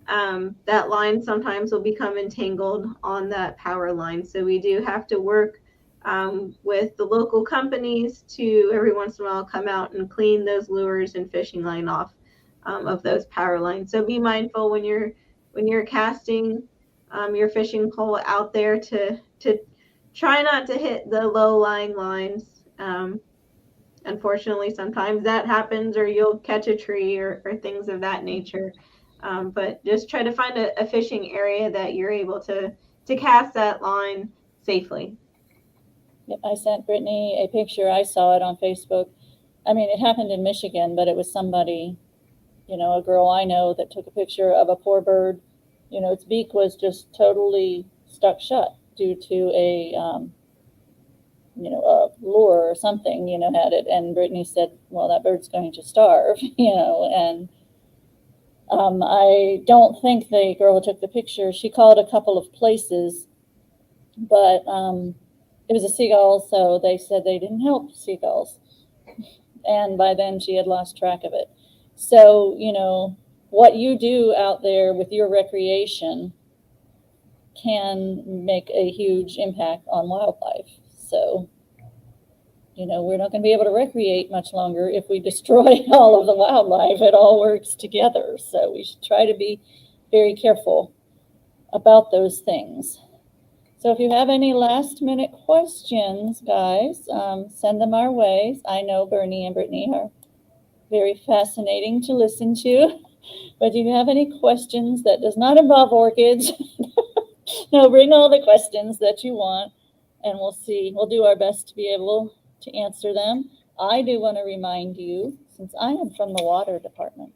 [SPEAKER 2] that line sometimes will become entangled on that power line. So we do have to work with the local companies to every once in a while come out and clean those lures and fishing line off of those power lines. So be mindful when you're casting your fishing pole out there to try not to hit the low-lying lines. Unfortunately, sometimes that happens, or you'll catch a tree or things of that nature. But just try to find a fishing area that you're able to cast that line safely.
[SPEAKER 1] Yep, I sent Brittany a picture. I saw it on Facebook. I mean, it happened in Michigan, but it was somebody, a girl I know that took a picture of a poor bird. Its beak was just totally stuck shut due to a lure or something, had it. And Brittany said, well, that bird's going to starve, and I don't think the girl who took the picture, she called a couple of places, but it was a seagull, so they said they didn't help seagulls. And by then she had lost track of it. So, what you do out there with your recreation can make a huge impact on wildlife. So, we're not going to be able to recreate much longer if we destroy all of the wildlife. It all works together. So we should try to be very careful about those things. So if you have any last minute questions, guys, send them our way. I know Bernie and Brittany are very fascinating to listen to. But if you have any questions that does not involve orchids, no, bring all the questions that you want, and we'll see. We'll do our best to be able to answer them. I do want to remind you, since I am from the water department,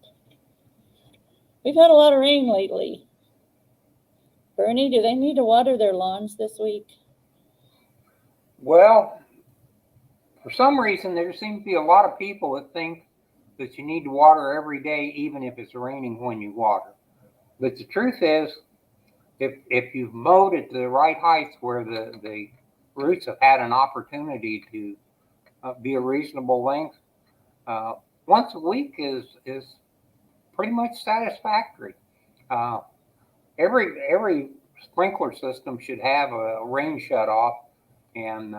[SPEAKER 1] we've had a lot of rain lately. Bernie, do they need to water their lawns this week?
[SPEAKER 3] Well, for some reason, there seems to be a lot of people that think that you need to water every day, even if it's raining when you water. But the truth is, if you've mowed at the right height where the roots have had an opportunity to be a reasonable length, once a week is pretty much satisfactory. Uh, every sprinkler system should have a rain shut off, and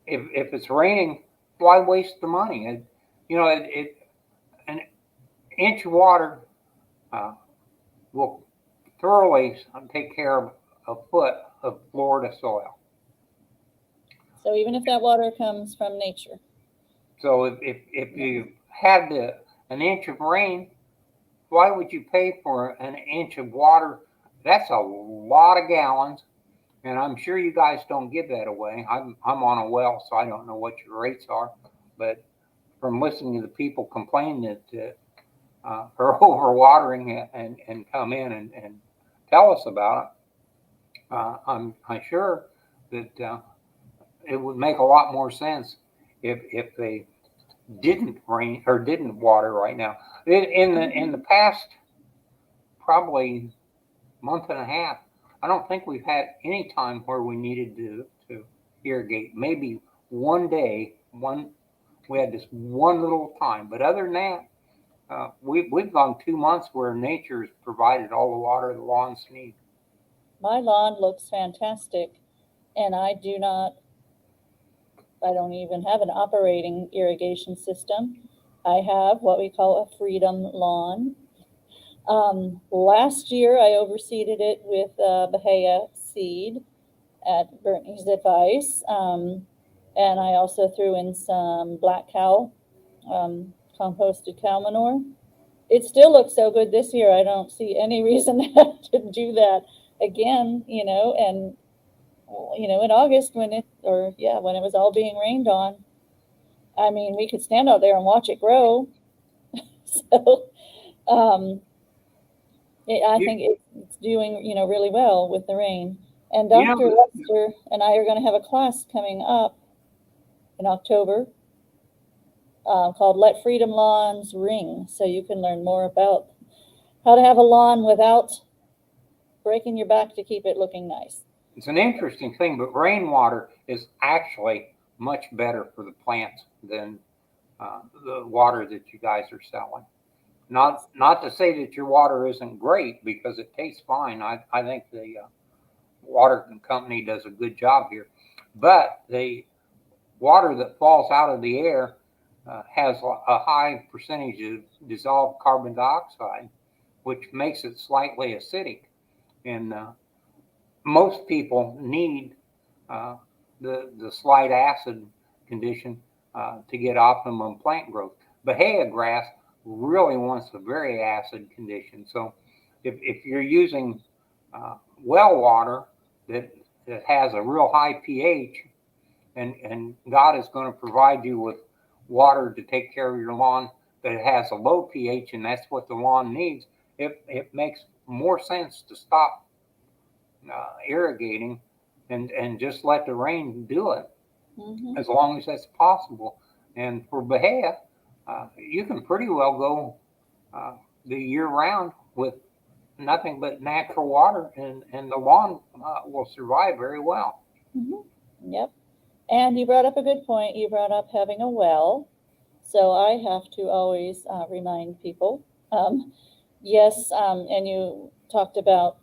[SPEAKER 3] if it's raining, why waste the money? An inch of water will thoroughly take care of a foot of Florida soil.
[SPEAKER 1] So even if that water comes from nature.
[SPEAKER 3] So if you had an inch of rain, why would you pay for an inch of water? That's a lot of gallons, and I'm sure you guys don't give that away. I'm on a well, so I don't know what your rates are, but from listening to the people complain that are overwatering and come in and tell us about it, I'm sure that it would make a lot more sense if they didn't rain or didn't water right now. In the past probably month and a half, I don't think we've had any time where we needed to irrigate. Maybe one day, we had this one little time, but other than that, we've gone 2 months where nature's provided all the water the lawns need.
[SPEAKER 1] My lawn looks fantastic, and I don't even have an operating irrigation system. I have what we call a Freedom Lawn. Last year, I overseeded it with Bahia seed at Bernie's advice. And I also threw in some black cow, composted cow manure. It still looks so good this year. I don't see any reason to do that again, and in August when it was all being rained on, I mean, we could stand out there and watch it grow. So, I think it's doing, really well with the rain. And Dr. Lester and I are going to have a class coming up in October called Let Freedom Lawns Ring. So you can learn more about how to have a lawn without breaking your back to keep it looking nice.
[SPEAKER 3] It's an interesting thing, but rainwater is actually much better for the plants than the water that you guys are selling. Not to say that your water isn't great, because it tastes fine. I think the water company does a good job here, but the water that falls out of the air has a high percentage of dissolved carbon dioxide, which makes it slightly acidic, and most people need the slight acid condition to get optimum plant growth. Bahia grass really wants a very acid condition. So if you're using well water that has a real high pH, and God is going to provide you with water to take care of your lawn that has a low pH, and that's what the lawn needs, it makes more sense to stop irrigating and just let the rain do it, as long as that's possible. And for Bahia, you can pretty well go the year round with nothing but natural water, and the lawn will survive very well.
[SPEAKER 1] Yep. And you brought up a good point. You brought up having a well. So I have to always remind people, yes, and you talked about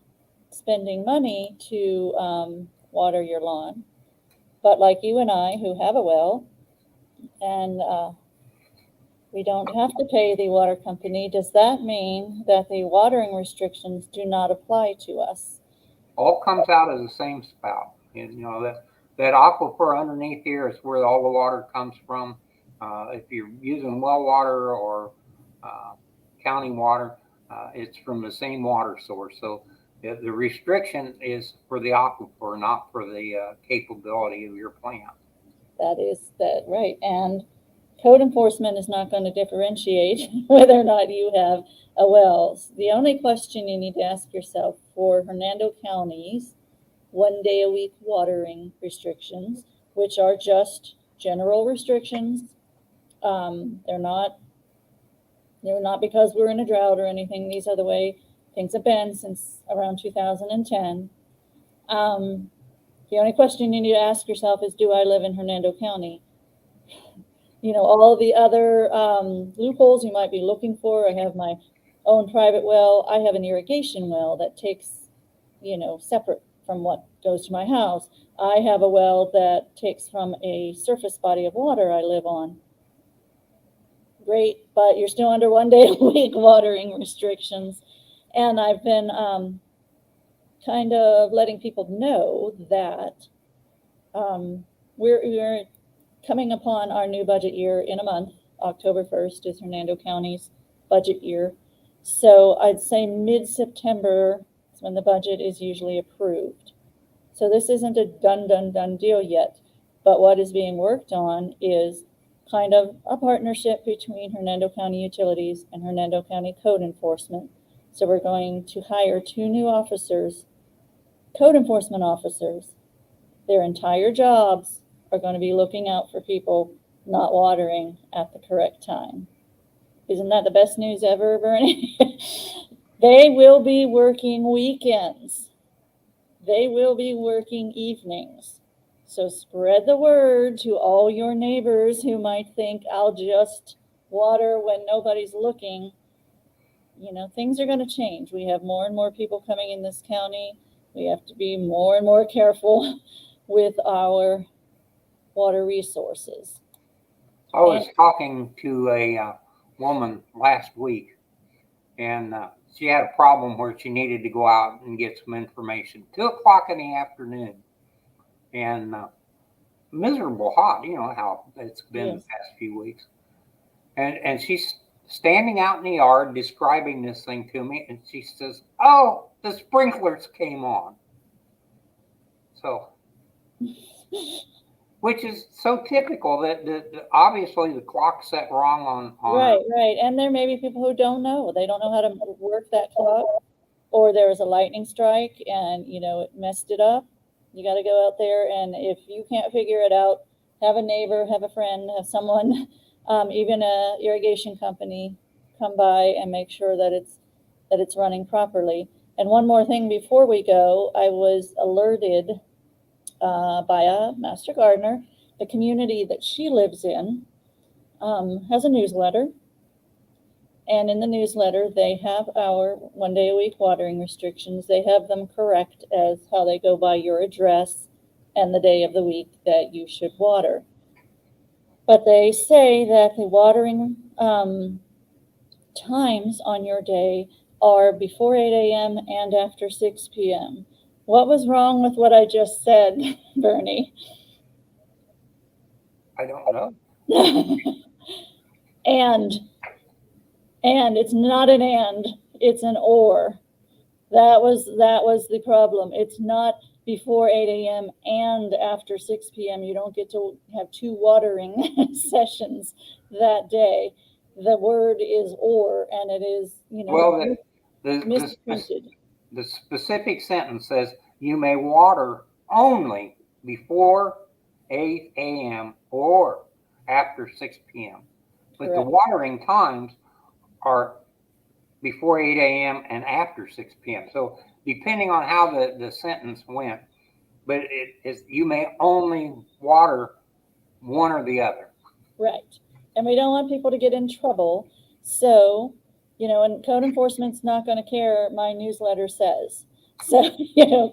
[SPEAKER 1] spending money to water your lawn. But like you and I, who have a well, and we don't have to pay the water company, does that mean that the watering restrictions do not apply to us?
[SPEAKER 3] All comes out of the same spout. And that aquifer underneath here is where all the water comes from. If you're using well water or county water, it's from the same water source. So the restriction is for the aquifer, not for the capability of your plant.
[SPEAKER 1] That is right. And code enforcement is not going to differentiate whether or not you have a well. The only question you need to ask yourself for Hernando County's 1 day a week watering restrictions, which are just general restrictions. They're not Not because we're in a drought or anything. These are the way things have been since around 2010. The only question you need to ask yourself is, do I live in Hernando County? All the other loopholes you might be looking for. I have my own private well. I have an irrigation well that takes, separate from what goes to my house. I have a well that takes from a surface body of water I live on. Great, but you're still under 1 day a week watering restrictions. And I've been kind of letting people know that we're coming upon our new budget year in a month. October 1st is Hernando County's budget year. So I'd say mid-September is when the budget is usually approved. So this isn't a done deal yet. But what is being worked on is kind of a partnership between Hernando County Utilities and Hernando County Code Enforcement. So we're going to hire 2 new officers, code enforcement officers. Their entire jobs are going to be looking out for people not watering at the correct time. Isn't that the best news ever, Bernie? They will be working weekends. They will be working evenings. So spread the word to all your neighbors who might think, I'll just water when nobody's looking. Things are going to change. We have more and more people coming in this county. We have to be more and more careful with our water resources.
[SPEAKER 3] I was talking to a woman last week, and she had a problem where she needed to go out and get some information. 2:00 in the afternoon, and miserable hot. You know how it's been
[SPEAKER 1] Yes.
[SPEAKER 3] the past few weeks. And she's standing out in the yard describing this thing to me, and she says, "Oh, the sprinklers came on." So, which is so typical that obviously the clock set wrong on
[SPEAKER 1] Right. And there may be people who don't know. They don't know how to work that clock, or there was a lightning strike and, it messed it up. You got to go out there, and if you can't figure it out, have a neighbor, have a friend, have someone, even a irrigation company come by and make sure that it's running properly. And one more thing before we go, I was alerted by a master gardener. The community that she lives in has a newsletter. And in the newsletter, they have our 1 day a week watering restrictions. They have them correct as how they go by your address and the day of the week that you should water. But they say that the watering times on your day are before 8 a.m. and after 6 p.m. What was wrong with what I just said, Bernie?
[SPEAKER 3] I don't know.
[SPEAKER 1] And it's not an and, it's an or. That was the problem. It's not before 8 a.m. and after 6 p.m. You don't get to have 2 watering sessions that day. The word is or, and it is,
[SPEAKER 3] Well,
[SPEAKER 1] misprinted.
[SPEAKER 3] the specific sentence says you may water only before 8 a.m. or after 6 p.m. But the
[SPEAKER 1] Correct.
[SPEAKER 3] watering times are before 8 a.m. and after 6 p.m. So depending on how the sentence went, but it is you may only water one or the other.
[SPEAKER 1] Right. And we don't want people to get in trouble. So, and code enforcement's not going to care, my newsletter says. So,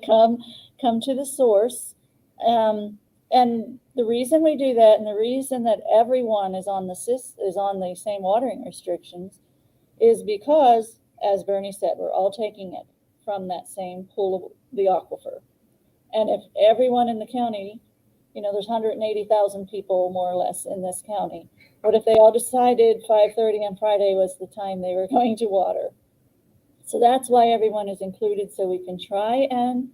[SPEAKER 1] come to the source. And the reason we do that, and the reason that everyone is on the same watering restrictions, is because, as Bernie said, we're all taking it from that same pool of the aquifer. And if everyone in the county, there's 180,000 people more or less in this county. What if they all decided 5:30 on Friday was the time they were going to water? So that's why everyone is included, so we can try and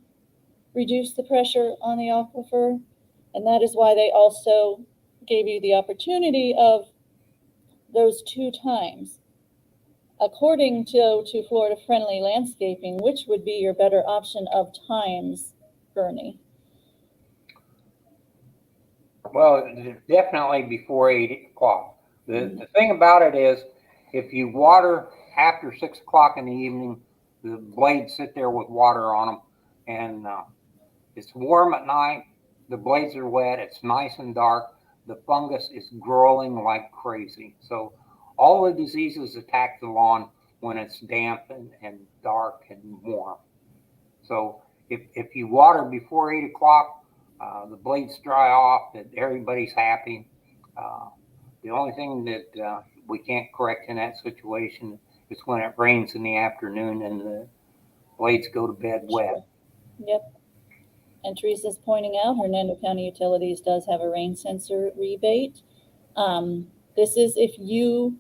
[SPEAKER 1] reduce the pressure on the aquifer. And that is why they also gave you the opportunity of those 2 times. According to Florida Friendly Landscaping, which would be your better option of times, Bernie?
[SPEAKER 3] Well, definitely before 8 o'clock. The thing about it is if you water after 6 o'clock in the evening, the blades sit there with water on them, and it's warm at night. The blades are wet. It's nice and dark. The fungus is growing like crazy. So all the diseases attack the lawn when it's damp and dark and warm. So if you water before 8 o'clock, the blades dry off, and everybody's happy. The only thing that we can't correct in that situation is when it rains in the afternoon and the blades go to bed wet.
[SPEAKER 1] Yep. And Teresa's pointing out Hernando County Utilities does have a rain sensor rebate. This is if you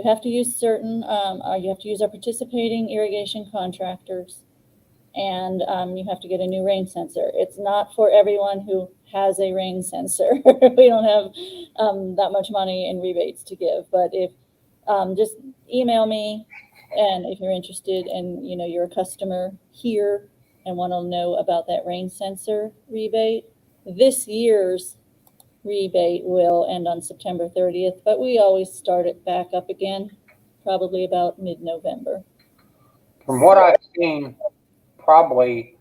[SPEAKER 1] have to use certain, you have to use our participating irrigation contractors, and you have to get a new rain sensor. It's not for everyone who has a rain sensor. We don't have that much money in rebates to give, but if just email me, and if you're interested and you're a customer here and want to know about that rain sensor rebate, this year's rebate will end on September 30th, but we always start it back up again, probably about mid-November.
[SPEAKER 3] From what I've seen, probably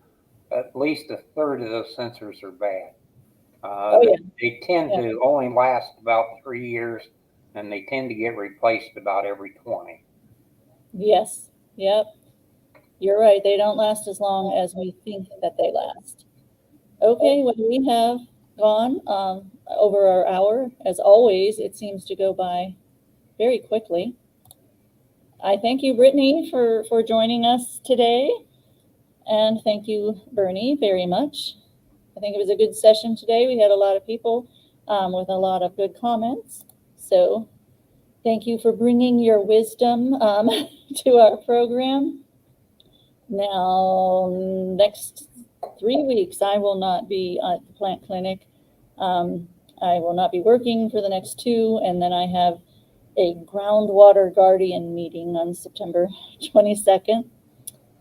[SPEAKER 3] at least a third of those sensors are bad. They tend to only last about 3 years, and they tend to get replaced about every 20.
[SPEAKER 1] Yes. Yep. You're right. They don't last as long as we think that they last. Okay, well, we have gone over our hour. As always, it seems to go by very quickly. I thank you, Brittany, for joining us today. And thank you, Bernie, very much. I think it was a good session today. We had a lot of people with a lot of good comments. So thank you for bringing your wisdom to our program. Now, next 3 weeks, I will not be at the plant clinic. I will not be working for the next 2, and then I have a groundwater guardian meeting on September 22nd.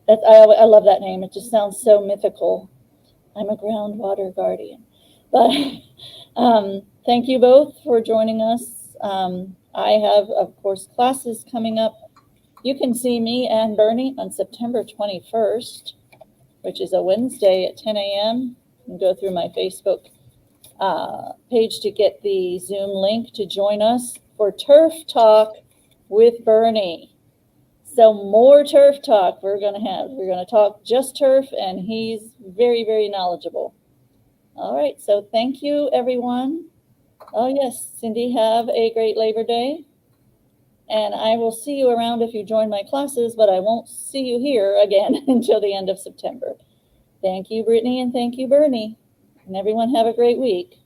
[SPEAKER 1] I love that name. It just sounds so mythical. I'm a groundwater guardian. But thank you both for joining us. I have, of course, classes coming up. You can see me and Bernie on September 21st, which is a Wednesday at 10 a.m. You can go through my Facebook page to get the Zoom link to join us for Turf Talk with Bernie. So more turf talk we're going to have. We're going to talk just turf, and he's very, very knowledgeable. All right, so thank you, everyone. Oh, yes, Cindy, have a great Labor Day. And I will see you around if you join my classes, but I won't see you here again until the end of September. Thank you, Brittany, and thank you, Bernie. And everyone have a great week.